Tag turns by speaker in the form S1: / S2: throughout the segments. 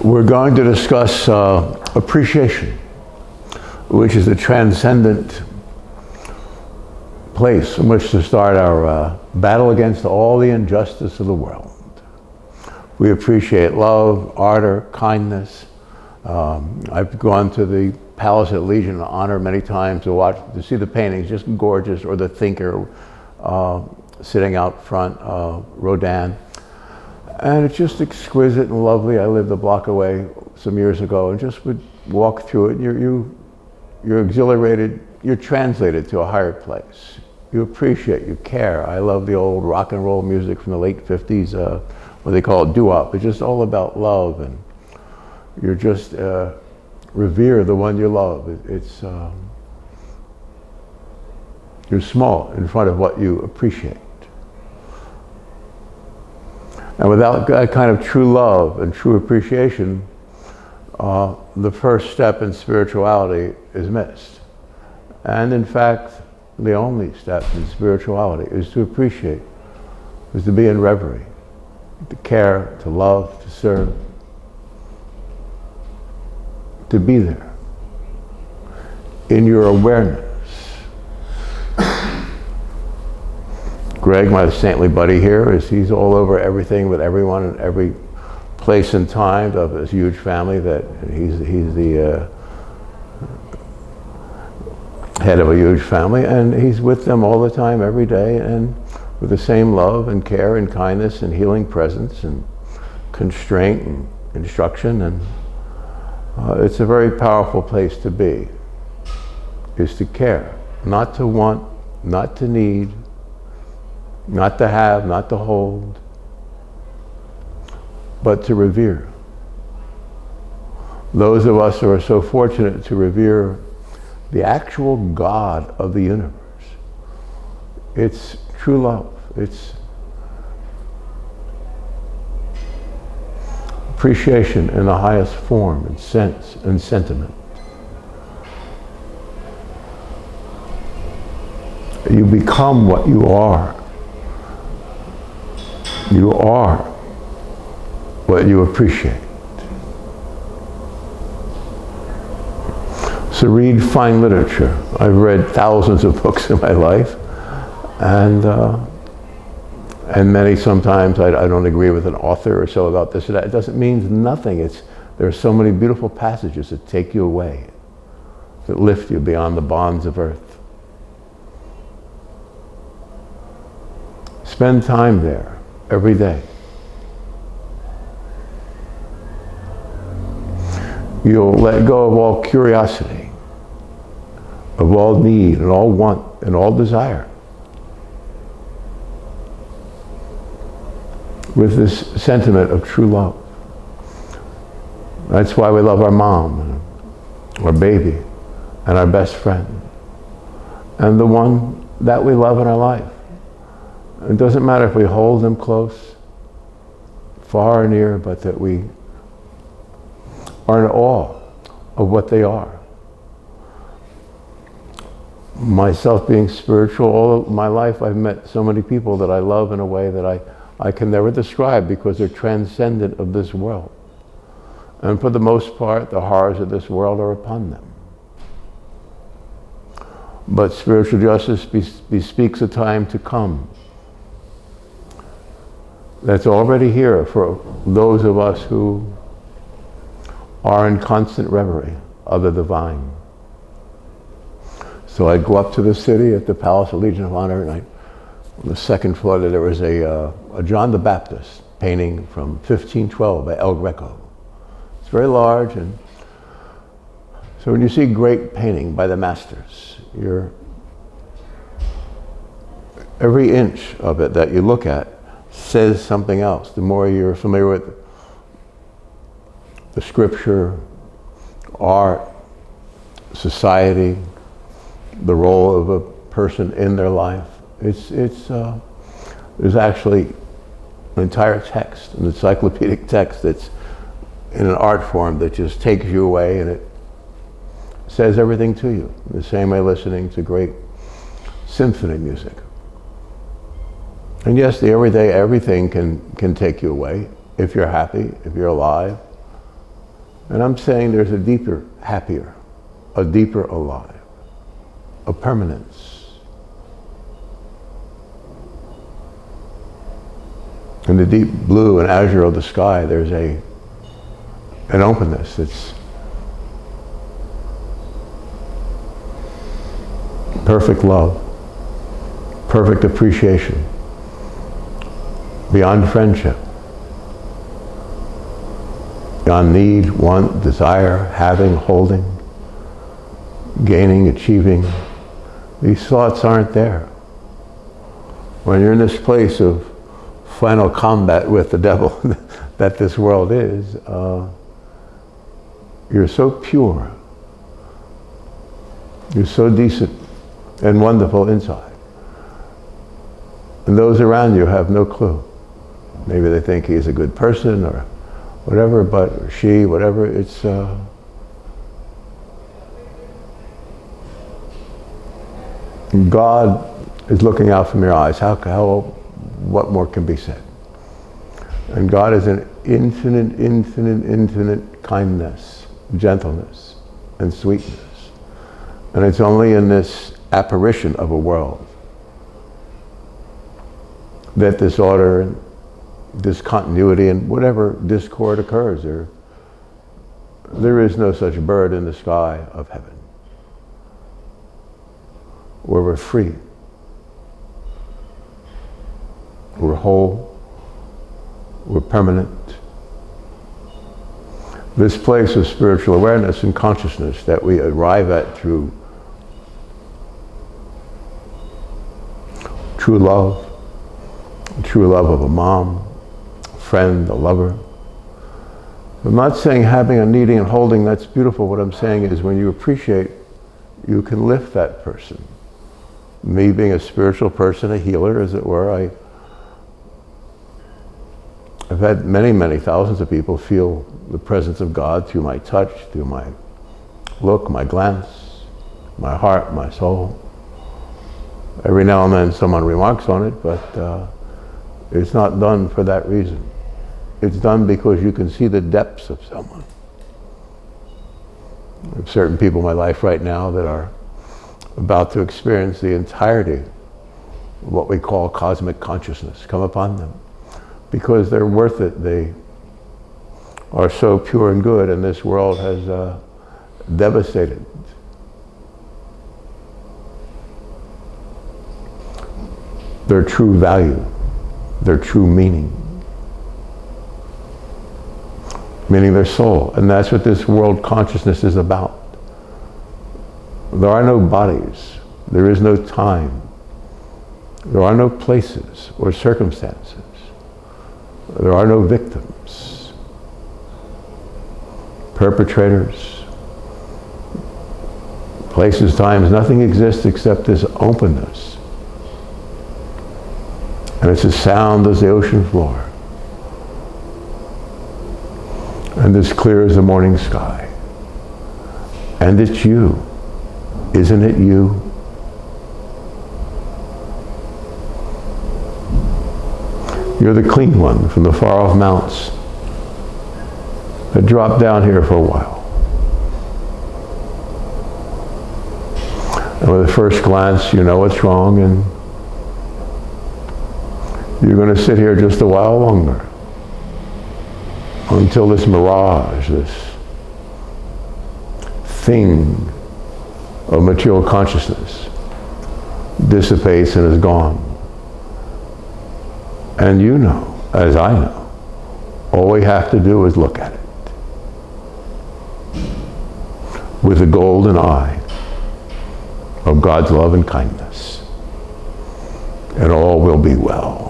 S1: We're going to discuss appreciation, which is a transcendent place in which to start our battle against all the injustice of the world. We appreciate love, ardor, kindness. I've gone to the Palace at Legion of Honor many times to see the paintings, just gorgeous, or the thinker sitting out front, Rodin. And it's just exquisite and lovely. I lived a block away some years ago and just would walk through it. You're exhilarated, you're translated to a higher place. You appreciate, you care. I love the old rock and roll music from the late 50s, what they call it doo-wop. It's just all about love, and you're just revere the one you love. You're small in front of what you appreciate. And without that kind of true love and true appreciation, the first step in spirituality is missed. And in fact, the only step in spirituality is to appreciate, is to be in reverie, to care, to love, to serve, to be there in your awareness. Greg, my saintly buddy here, he's all over everything with everyone in every place and time of his huge family. That he's the head of a huge family, and he's with them all the time, every day, and with the same love and care and kindness and healing presence and constraint and instruction. And it's a very powerful place to be, is to care, not to want, not to need, not to have, not to hold, but to revere. Those of us who are so fortunate to revere the actual God of the universe, it's true love. It's appreciation in the highest form and sense and sentiment. You become what you are. You are what you appreciate. So read fine literature. I've read thousands of books in my life, and many sometimes I don't agree with an author or so about this or that. It doesn't mean nothing. There are so many beautiful passages that take you away, that lift you beyond the bonds of earth. Spend time there every day. You'll let go of all curiosity, of all need and all want and all desire, with this sentiment of true love. That's why we love our mom, and our baby, and our best friend, and the one that we love in our life. It doesn't matter if we hold them close, far or near, but that we are in awe of what they are. Myself being spiritual, all of my life I've met so many people that I love in a way that I can never describe, because they're transcendent of this world. And for the most part, the horrors of this world are upon them. But spiritual justice bespeaks a time to come that's already here for those of us who are in constant reverie of the divine. So I'd go up to the city at the Palace of Legion of Honor, and on the second floor there was a John the Baptist painting from 1512 by El Greco. It's very large, and so when you see great painting by the masters, every inch of it that you look at says something else. The more you're familiar with the scripture, art, society, the role of a person in their life, there's actually an entire text, an encyclopedic text that's in an art form that just takes you away, and it says everything to you. The same way listening to great symphony music. And yes, the everyday everything can take you away if you're happy, if you're alive, And I'm saying there's a deeper, happier, a deeper alive, a permanence. In the deep blue and azure of the sky, there's an openness that's perfect love, perfect appreciation, beyond friendship, beyond need, want, desire, having, holding, gaining, achieving. These thoughts aren't there. When you're in this place of final combat with the devil that this world is, you're so pure, you're so decent and wonderful inside. And those around you have no clue. Maybe they think he's a good person or whatever, but or she, whatever, it's God is looking out from your eyes. What more can be said? And God is an infinite, infinite, infinite kindness, gentleness, and sweetness. And it's only in this apparition of a world that disorder and discontinuity and whatever discord occurs. There is no such bird in the sky of heaven where we're free, we're whole, we're permanent. This place of spiritual awareness and consciousness that we arrive at through true love of a mom, a friend, a lover. I'm not saying having a needing and holding, that's beautiful. What I'm saying is when you appreciate, you can lift that person. Me being a spiritual person, a healer as it were, I've had many, many thousands of people feel the presence of God through my touch, through my look, my glance, my heart, my soul. Every now and then someone remarks on it, but it's not done for that reason. It's done because you can see the depths of someone. There are certain people in my life right now that are about to experience the entirety of what we call cosmic consciousness come upon them. Because they're worth it. They are so pure and good, and this world has devastated their true value, their true meaning their soul. And that's what this world consciousness is about. There are no bodies, there is no time, there are no places or circumstances, there are no victims, perpetrators, places, times, nothing exists except this openness. And it's as sound as the ocean floor, and as clear as the morning sky. And it's you. Isn't it you? You're the clean one from the far-off mounts that dropped down here for a while. And with the first glance, you know what's wrong, and you're going to sit here just a while longer until this mirage, this thing of material consciousness dissipates and is gone. And you know, as I know, all we have to do is look at it with the golden eye of God's love and kindness, and all will be well.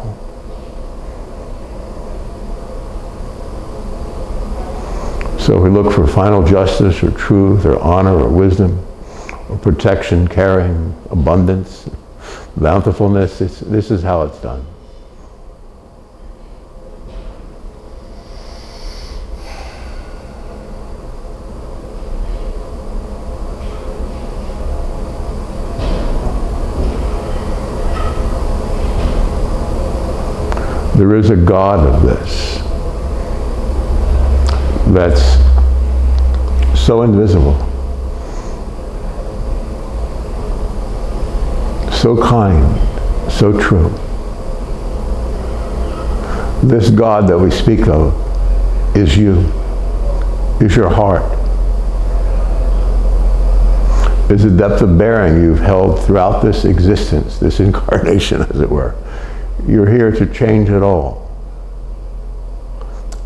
S1: So if we look for final justice or truth or honor or wisdom or protection, caring, abundance, bountifulness, this is how it's done. There is a God of this that's so invisible, so kind, so true. This God that we speak of is you, is your heart, is the depth of bearing you've held throughout this existence, this incarnation, as it were. You're here to change it all.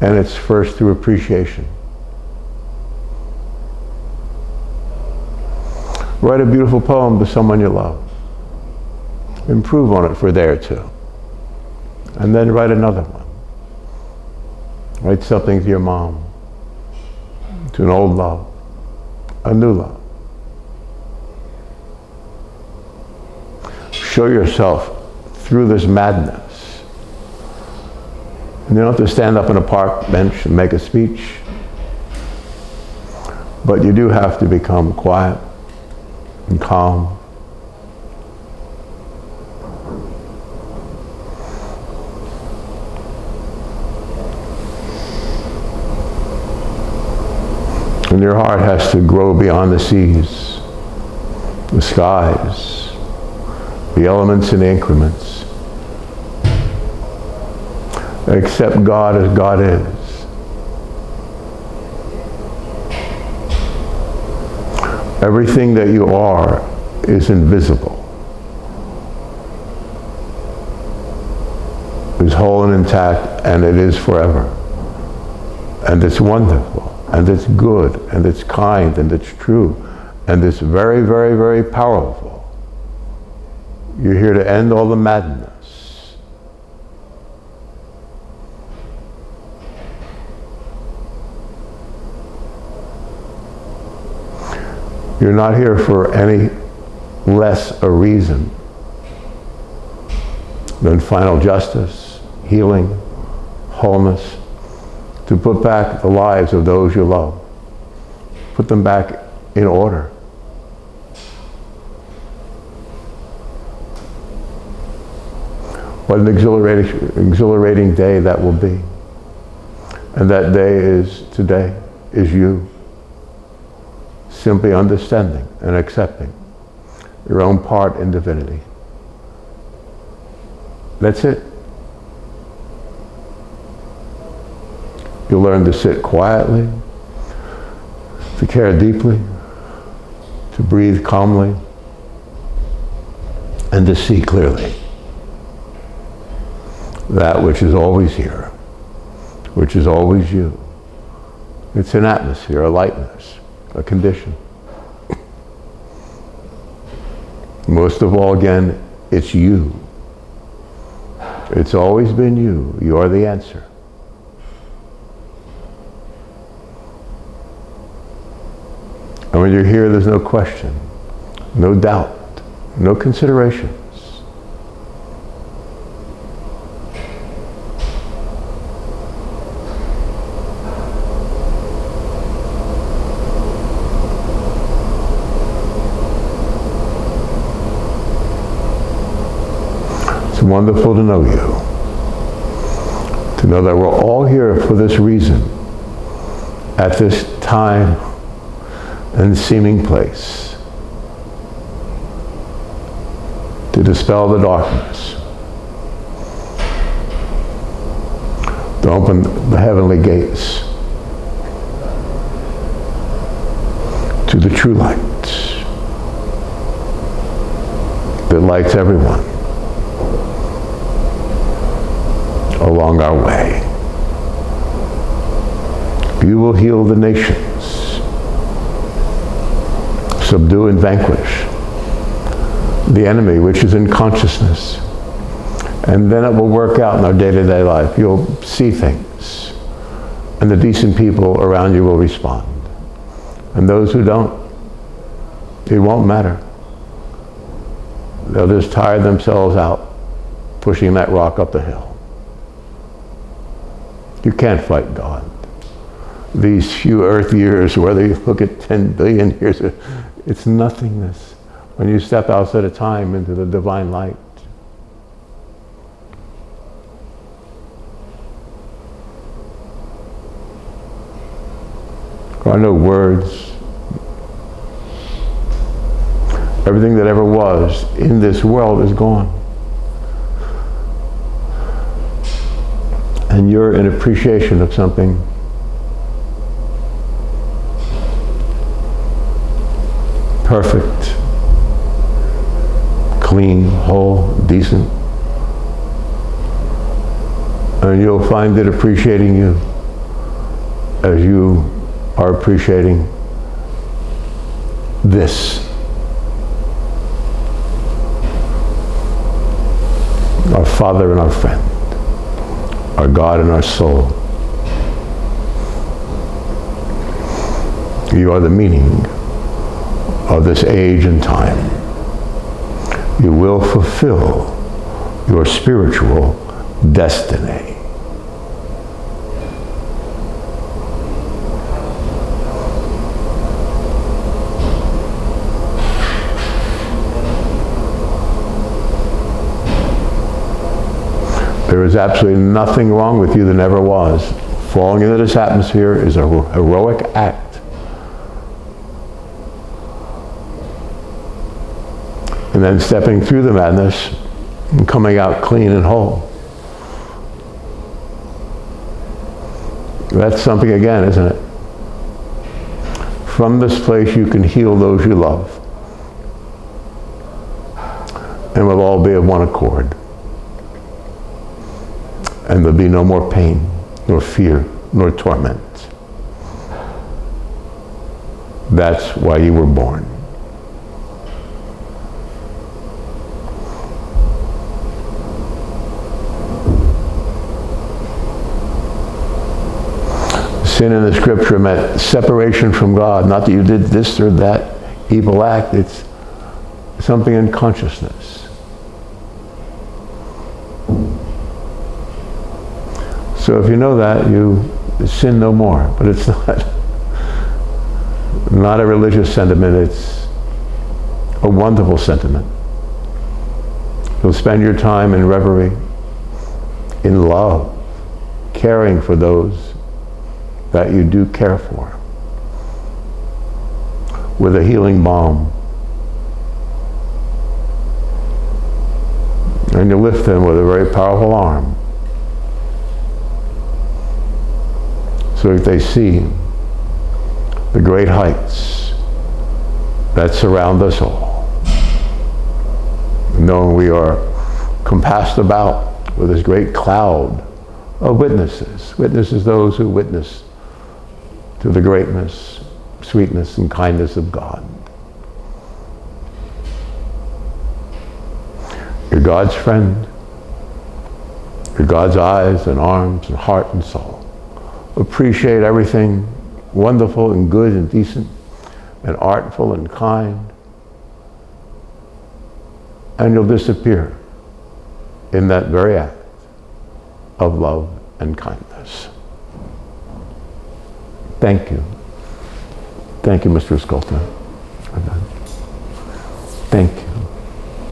S1: And it's first through appreciation. Write a beautiful poem to someone you love. Improve on it for a day or two. And then write another one. Write something to your mom, to an old love, a new love. Show yourself through this madness. And you don't have to stand up on a park bench and make a speech, but you do have to become quiet and calm. And your heart has to grow beyond the seas, the skies, the elements and the increments. Accept God as God is. Everything that you are is invisible, is whole and intact, and it is forever. And it's wonderful, and it's good, and it's kind, and it's true, and it's very, very, very powerful. You're here to end all the madness. You're not here for any less a reason than final justice, healing, wholeness, to put back the lives of those you love. Put them back in order. What an exhilarating day that will be. And that day is today, is you. Simply understanding and accepting your own part in divinity. That's it. You'll learn to sit quietly, to care deeply, to breathe calmly, and to see clearly. That which is always here, which is always you. It's an atmosphere, a lightness, a condition. Most of all, again, it's you. It's always been you. You are the answer. And when you're here, there's no question, no doubt, no considerations. It's wonderful to know you, to know that we're all here for this reason, at this time and seeming place, to dispel the darkness, to open the heavenly gates to the true light that lights everyone along our way. You will heal the nations, subdue and vanquish the enemy which is in consciousness. And then it will work out in our day-to-day life. You'll see things, and the decent people around you will respond. And those who don't, it won't matter. They'll just tire themselves out pushing that rock up the hill. You can't fight God. These few earth years, whether you look at 10 billion years, it's nothingness when you step outside of time into the divine light. There are no words. Everything that ever was in this world is gone. And you're in appreciation of something perfect, clean, whole, decent. And you'll find it appreciating you as you are appreciating this. Our Father and our friend, our God and our soul. You are the meaning of this age and time. You will fulfill your spiritual destiny. There is absolutely nothing wrong with you that never was. Falling into this atmosphere is a heroic act. And then stepping through the madness and coming out clean and whole. That's something again, isn't it? From this place you can heal those you love. And we'll all be of one accord. And there'll be no more pain, nor fear, nor torment. That's why you were born. Sin in the scripture meant separation from God. Not that you did this or that evil act. It's something in consciousness. So if you know that, you sin no more. But it's not a religious sentiment. It's a wonderful sentiment. You'll spend your time in reverie, in love, caring for those that you do care for, with a healing balm. And you lift them with a very powerful arm, so that they see the great heights that surround us all. Knowing we are compassed about with this great cloud of witnesses. Witnesses, those who witness to the greatness, sweetness, and kindness of God. You're God's friend. You're God's eyes and arms and heart and soul. Appreciate everything wonderful and good and decent and artful and kind. And you'll disappear in that very act of love and kindness. Thank you. Thank you, Mr. Sculptor. I'm done.